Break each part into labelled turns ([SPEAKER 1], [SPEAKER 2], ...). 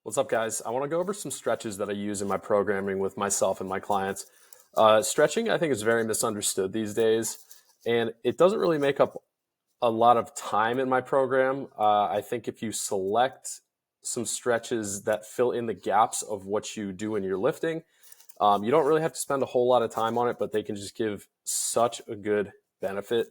[SPEAKER 1] What's up, guys? I want to go over some stretches that I use in my programming with myself and my clients. Stretching, I think, is very misunderstood these days, and it doesn't really make up a lot of time in my program. I think if you select some stretches that fill in the gaps of what you do in your lifting, you don't really have to spend a whole lot of time on it, but they can just give such a good benefit.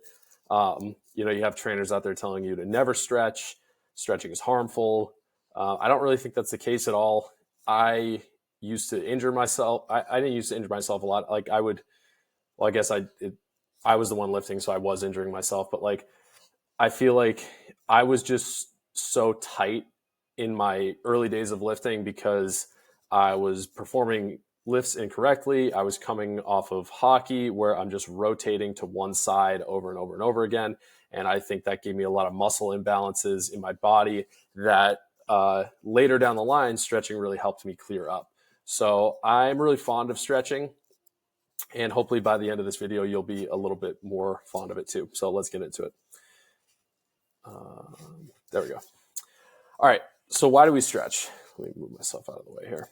[SPEAKER 1] You have trainers out there telling you to never stretch, stretching is harmful. I don't really think that's the case at all. I used to injure myself. I didn't used to injure myself a lot. Like I guess I was the one lifting, so I was injuring myself. But like, I feel like I was just so tight in my early days of lifting because I was performing lifts incorrectly. I was coming off of hockey where I'm just rotating to one side over and over and over again. And I think that gave me a lot of muscle imbalances in my body that later down the line, stretching really helped me clear up. So I'm really fond of stretching. And hopefully by the end of this video, you'll be a little bit more fond of it too. So let's get into it. There we go. All right. So why do we stretch? Let me move myself out of the way here.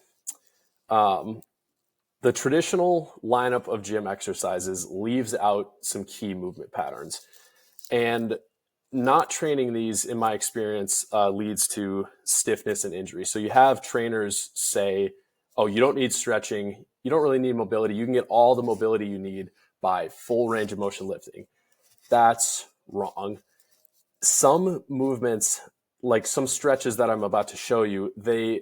[SPEAKER 1] The traditional lineup of gym exercises leaves out some key movement patterns. And not training these, in my experience, leads to stiffness and injury. So you have trainers say, oh, you don't need stretching. You don't really need mobility. You can get all the mobility you need by full range of motion lifting. That's wrong. Some movements, like some stretches that I'm about to show you, they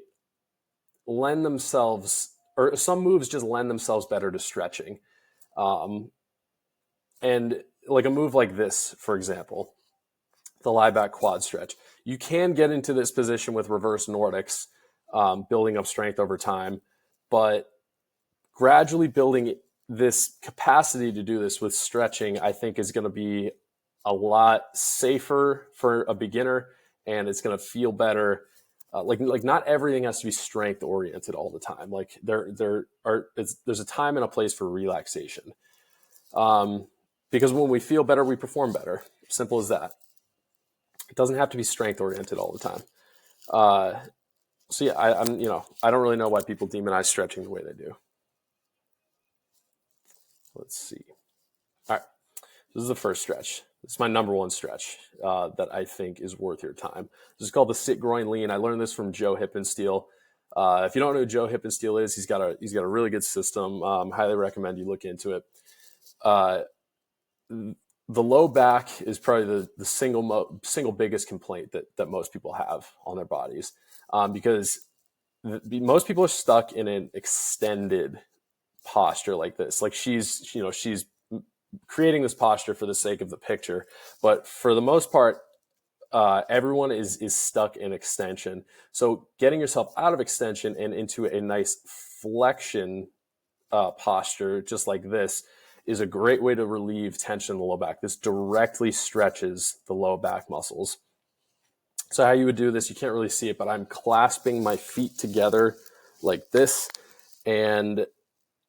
[SPEAKER 1] lend themselves, or some moves just lend themselves better to stretching. And like a move like this, for example, the lie back quad stretch. You can get into this position with reverse Nordics, building up strength over time, but gradually building this capacity to do this with stretching, I think is going to be a lot safer for a beginner, and it's going to feel better. Like not everything has to be strength oriented all the time. Like there's a time and a place for relaxation. Because when we feel better, we perform better. Simple as that. It doesn't have to be strength oriented all the time. So yeah, I don't really know why people demonize stretching the way they do. Let's see. All right, this is the first stretch. This is my number one stretch that I think is worth your time. This is called the sit groin lean. I learned this from Joe Hippensteel. If you don't know who Joe Hippensteel is, he's got a really good system. Highly recommend you look into it. The low back is probably the single biggest complaint that most people have on their bodies, because most people are stuck in an extended posture like this. Like she's creating this posture for the sake of the picture, but for the most part, everyone is stuck in extension. So getting yourself out of extension and into a nice flexion posture, just like this, is a great way to relieve tension in the low back. This directly stretches the low back muscles. So how you would do this, you can't really see it, but I'm clasping my feet together like this, and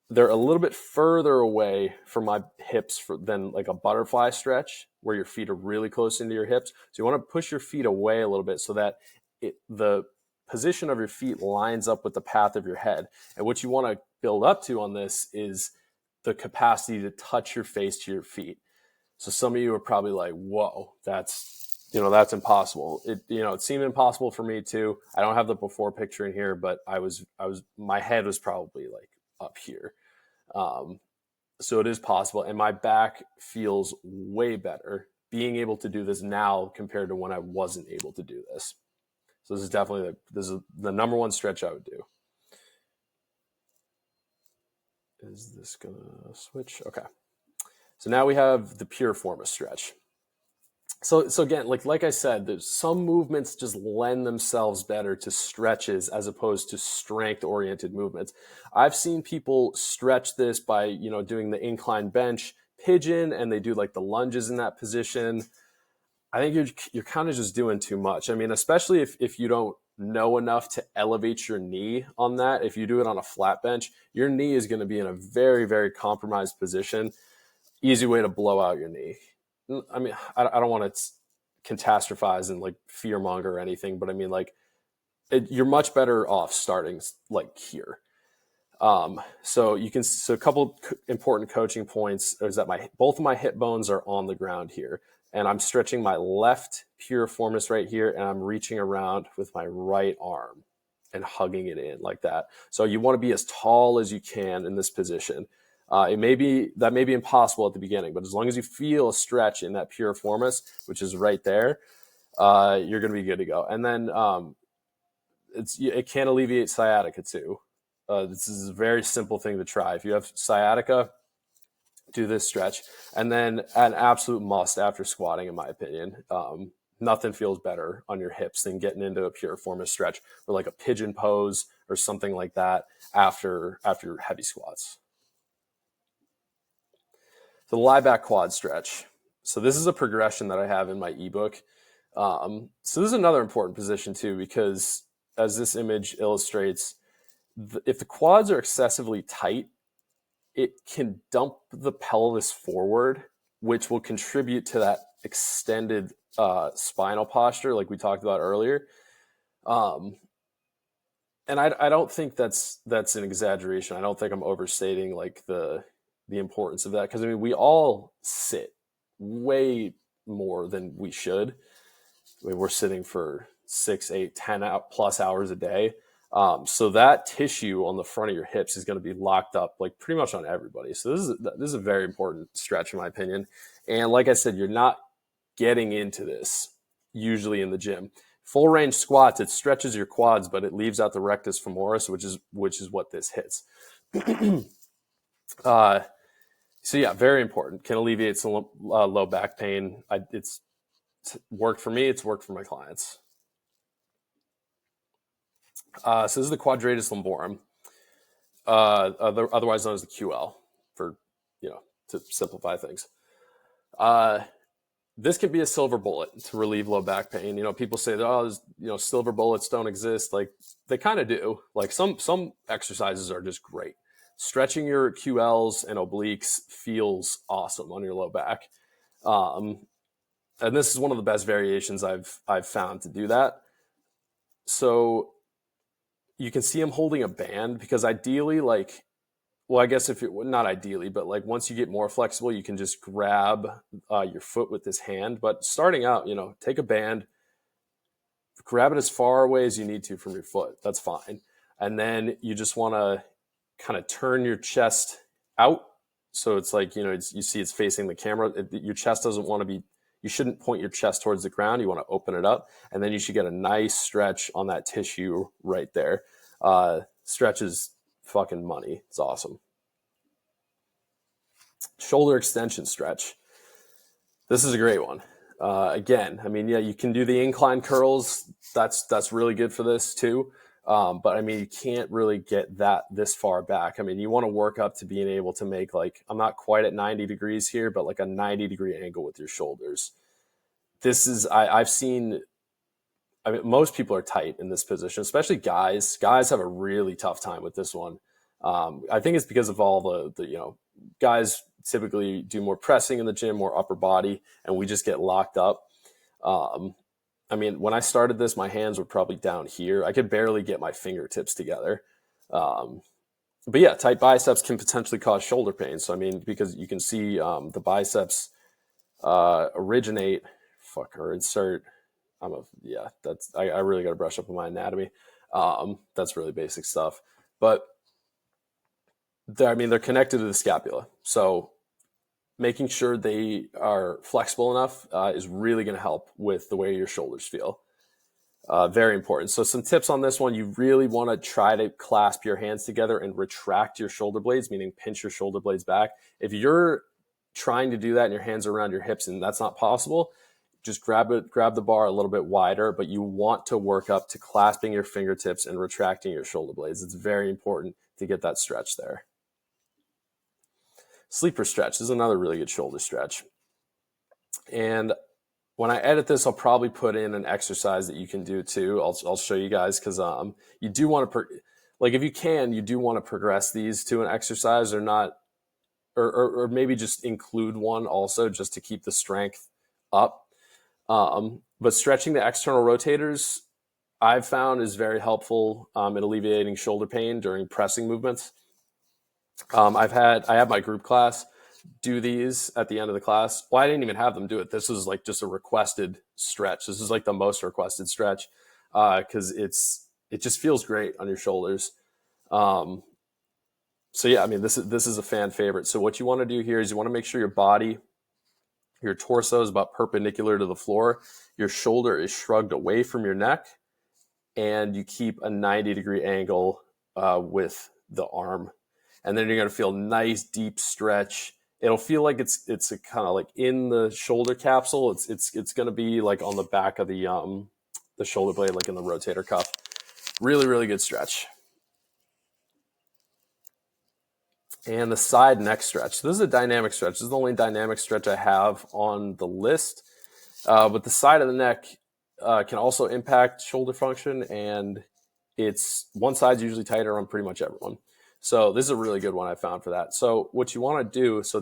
[SPEAKER 1] they're a little bit further away from my hips than like a butterfly stretch where your feet are really close into your hips. So you want to push your feet away a little bit so that the position of your feet lines up with the path of your head. And what you want to build up to on this is the capacity to touch your face to your feet. So some of you are probably like, whoa, that's impossible. It seemed impossible for me too. I don't have the before picture in here, but my head was probably like up here. So it is possible. And my back feels way better being able to do this now compared to when I wasn't able to do this. So this is definitely the number one stretch I would do. Is this going to switch? Okay. So now we have the pure form of stretch. So again, like I said, there's some movements just lend themselves better to stretches as opposed to strength-oriented movements. I've seen people stretch this by, doing the incline bench pigeon, and they do like the lunges in that position. I think you're kind of just doing too much. I mean, especially if you don't know enough to elevate your knee on that. If you do it on a flat bench, your knee is going to be in a very, very compromised position. Easy way to blow out your knee. I mean, I don't want to catastrophize and like fear monger or anything, but I mean, like, you're much better off starting like here. So a couple important coaching points is that both of my hip bones are on the ground here, and I'm stretching my left piriformis right here, and I'm reaching around with my right arm and hugging it in like that. So you want to be as tall as you can in this position. That may be impossible at the beginning, but as long as you feel a stretch in that piriformis, which is right there, you're going to be good to go. And then it can alleviate sciatica too. This is a very simple thing to try. If you have sciatica, do this stretch. And then an absolute must after squatting, in my opinion. Nothing feels better on your hips than getting into a piriformis stretch or like a pigeon pose or something like that after heavy squats. So the lie back quad stretch. So this is a progression that I have in my ebook. So this is another important position too, because as this image illustrates, if the quads are excessively tight, it can dump the pelvis forward, which will contribute to that extended spinal posture like we talked about earlier. And I don't think that's an exaggeration. I don't think I'm overstating like the importance of that, because I mean, we all sit way more than we should. I mean, we're sitting for 6, 8, 10 plus hours a day. So that tissue on the front of your hips is going to be locked up like pretty much on everybody. So this is a very important stretch in my opinion. And like I said, you're not getting into this usually in the gym. Full range squats, it stretches your quads, but it leaves out the rectus femoris, which is what this hits. So yeah, very important. Can alleviate some low back pain. It's worked for me. It's worked for my clients. So this is the quadratus lumborum, otherwise known as the QL, for to simplify things. This can be a silver bullet to relieve low back pain. People say that silver bullets don't exist. Like, they kind of do. Like, some exercises are just great. Stretching your QLs and obliques feels awesome on your low back. And this is one of the best variations I've found to do that. So you can see I'm holding a band, because ideally, I guess not ideally, but like once you get more flexible, you can just grab your foot with this hand. But starting out, take a band, grab it as far away as you need to from your foot. That's fine. And then you just want to kind of turn your chest out. So it's like, you see it's facing the camera. Your chest doesn't want to be, you shouldn't point your chest towards the ground. You want to open it up, and then you should get a nice stretch on that tissue right there. Stretch is fucking money. It's awesome. Shoulder extension stretch. This is a great one. Again, I mean, yeah, you can do the incline curls. That's really good for this too. But I mean, you can't really get this far back. I mean, you want to work up to being able to make, like, I'm not quite at 90 degrees here, but like a 90-degree angle with your shoulders. This is, I've seen, I mean, most people are tight in this position, especially guys. Guys have a really tough time with this one. I think it's because of all the guys typically do more pressing in the gym, more upper body, and we just get locked up. I mean, when I started this, my hands were probably down here. I could barely get my fingertips together. But yeah, tight biceps can potentially cause shoulder pain. So, I mean, because you can see the biceps insert. I really got to brush up on my anatomy. That's really basic stuff. But they're connected to the scapula. So making sure they are flexible enough is really going to help with the way your shoulders feel. Very important. So some tips on this one: you really want to try to clasp your hands together and retract your shoulder blades, meaning pinch your shoulder blades back. If you're trying to do that and your hands are around your hips and that's not possible, just grab the bar a little bit wider, but you want to work up to clasping your fingertips and retracting your shoulder blades. It's very important to get that stretch there. Sleeper stretch is another really good shoulder stretch. And when I edit this, I'll probably put in an exercise that you can do too. I'll show you guys, because you do want to, if you can, you do want to progress these to an exercise, or not, or maybe just include one also, just to keep the strength up. But stretching the external rotators, I've found is very helpful in alleviating shoulder pain during pressing movements. I have my group class do these at the end of the class. Well, I didn't even have them do it. This was like just a requested stretch. This is like the most requested stretch because it just feels great on your shoulders. So yeah, I mean, this is a fan favorite. So what you want to do here is you want to make sure your torso is about perpendicular to the floor. Your shoulder is shrugged away from your neck, and you keep a 90-degree angle with the arm. And then you're going to feel a nice deep stretch. It'll feel like it's kind of like in the shoulder capsule. It's going to be like on the back of the shoulder blade, like in the rotator cuff. Really, really good stretch. And the side neck stretch. So this is a dynamic stretch. This is the only dynamic stretch I have on the list. But the side of the neck can also impact shoulder function, and it's one side's usually tighter on pretty much everyone. So this is a really good one I found for that. So what you want to do, so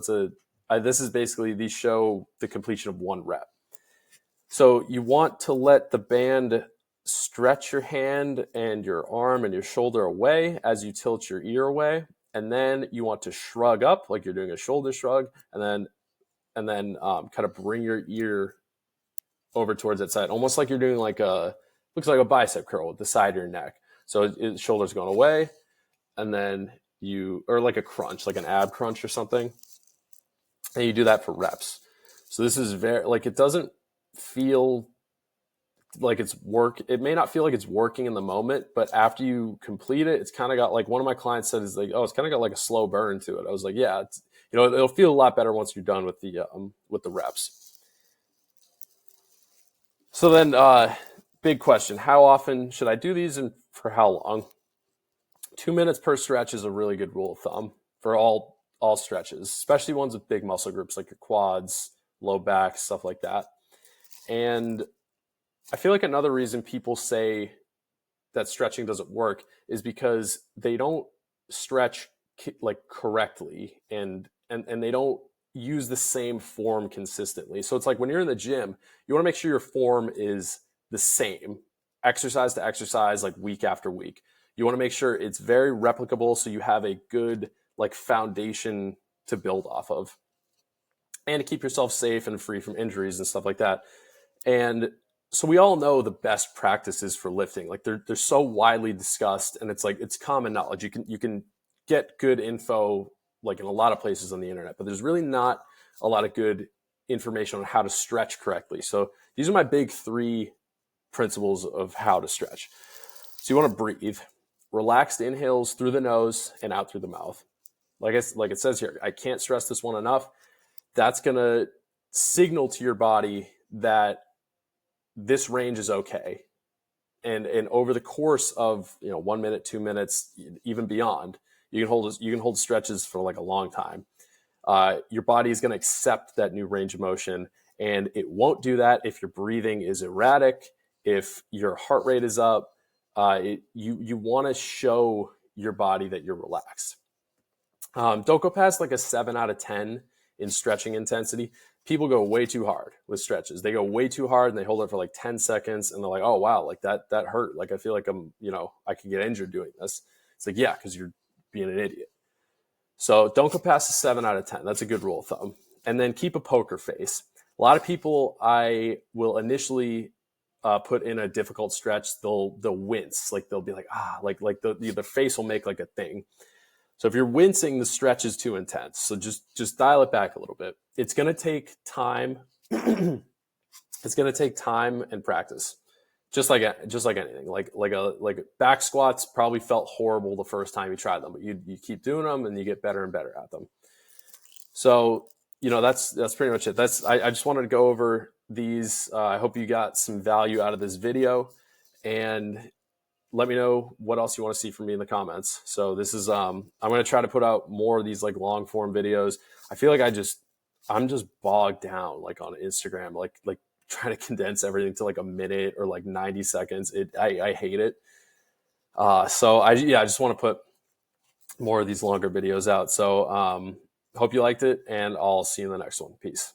[SPEAKER 1] this is basically, these show the completion of one rep. So you want to let the band stretch your hand and your arm and your shoulder away as you tilt your ear away. And then you want to shrug up like you're doing a shoulder shrug, and then kind of bring your ear over towards that side, almost like you're doing looks like a bicep curl with the side of your neck. So shoulder's going away, and then or like a crunch, like an ab crunch or something. And you do that for reps. So this is very, like, it doesn't feel like it may not feel like it's working in the moment, but after you complete it, it's kind of got, like, one of my clients said, is like, oh, it's kind of got like a slow burn to it. I was like, yeah, it'll feel a lot better once you're done with the reps. So then, big question, how often should I do these and for how long? 2 minutes per stretch is a really good rule of thumb for all stretches, especially ones with big muscle groups like your quads, low back, stuff like that. And I feel like another reason people say that stretching doesn't work is because they don't stretch like correctly, and they don't use the same form consistently. So it's like when you're in the gym, you want to make sure your form is the same exercise to exercise, like week after week. You want to make sure it's very replicable, so you have a good like foundation to build off of, and to keep yourself safe and free from injuries and stuff like that. And so we all know the best practices for lifting. Like they're so widely discussed, and it's like, it's common knowledge. You can get good info like in a lot of places on the internet, but there's really not a lot of good information on how to stretch correctly. So these are my big 3 principles of how to stretch. So you want to breathe. Relaxed inhales through the nose and out through the mouth. Like it says here, I can't stress this one enough. That's going to signal to your body that this range is okay. And over the course of 1 minute, 2 minutes, even beyond, you can hold stretches for like a long time. Your body is going to accept that new range of motion, and it won't do that if your breathing is erratic, if your heart rate is up. You want to show your body that you're relaxed. Don't go past like a 7 out of 10 in stretching intensity. People go way too hard with stretches. They go way too hard and they hold it for like 10 seconds and they're like, oh, wow, like that hurt. Like, I feel like I could get injured doing this. It's like, yeah, because you're being an idiot. So don't go past a 7 out of 10. That's a good rule of thumb. And then keep a poker face. A lot of people I will initially put in a difficult stretch, they'll wince. Like they'll be like, like the face will make like a thing. So if you're wincing, the stretch is too intense. So just dial it back a little bit. It's going to take time. It's going to take time and practice. Just like anything, like back squats probably felt horrible the first time you tried them, but you keep doing them and you get better and better at them. So, that's pretty much it. I just wanted to go over these. I hope you got some value out of this video, and let me know what else you want to see from me in the comments. So this is, I'm going to try to put out more of these like long form videos. I feel like I'm just bogged down like on Instagram, like trying to condense everything to like a minute or like 90 seconds. I hate it. So I just want to put more of these longer videos out. So hope you liked it, and I'll see you in the next one. Peace.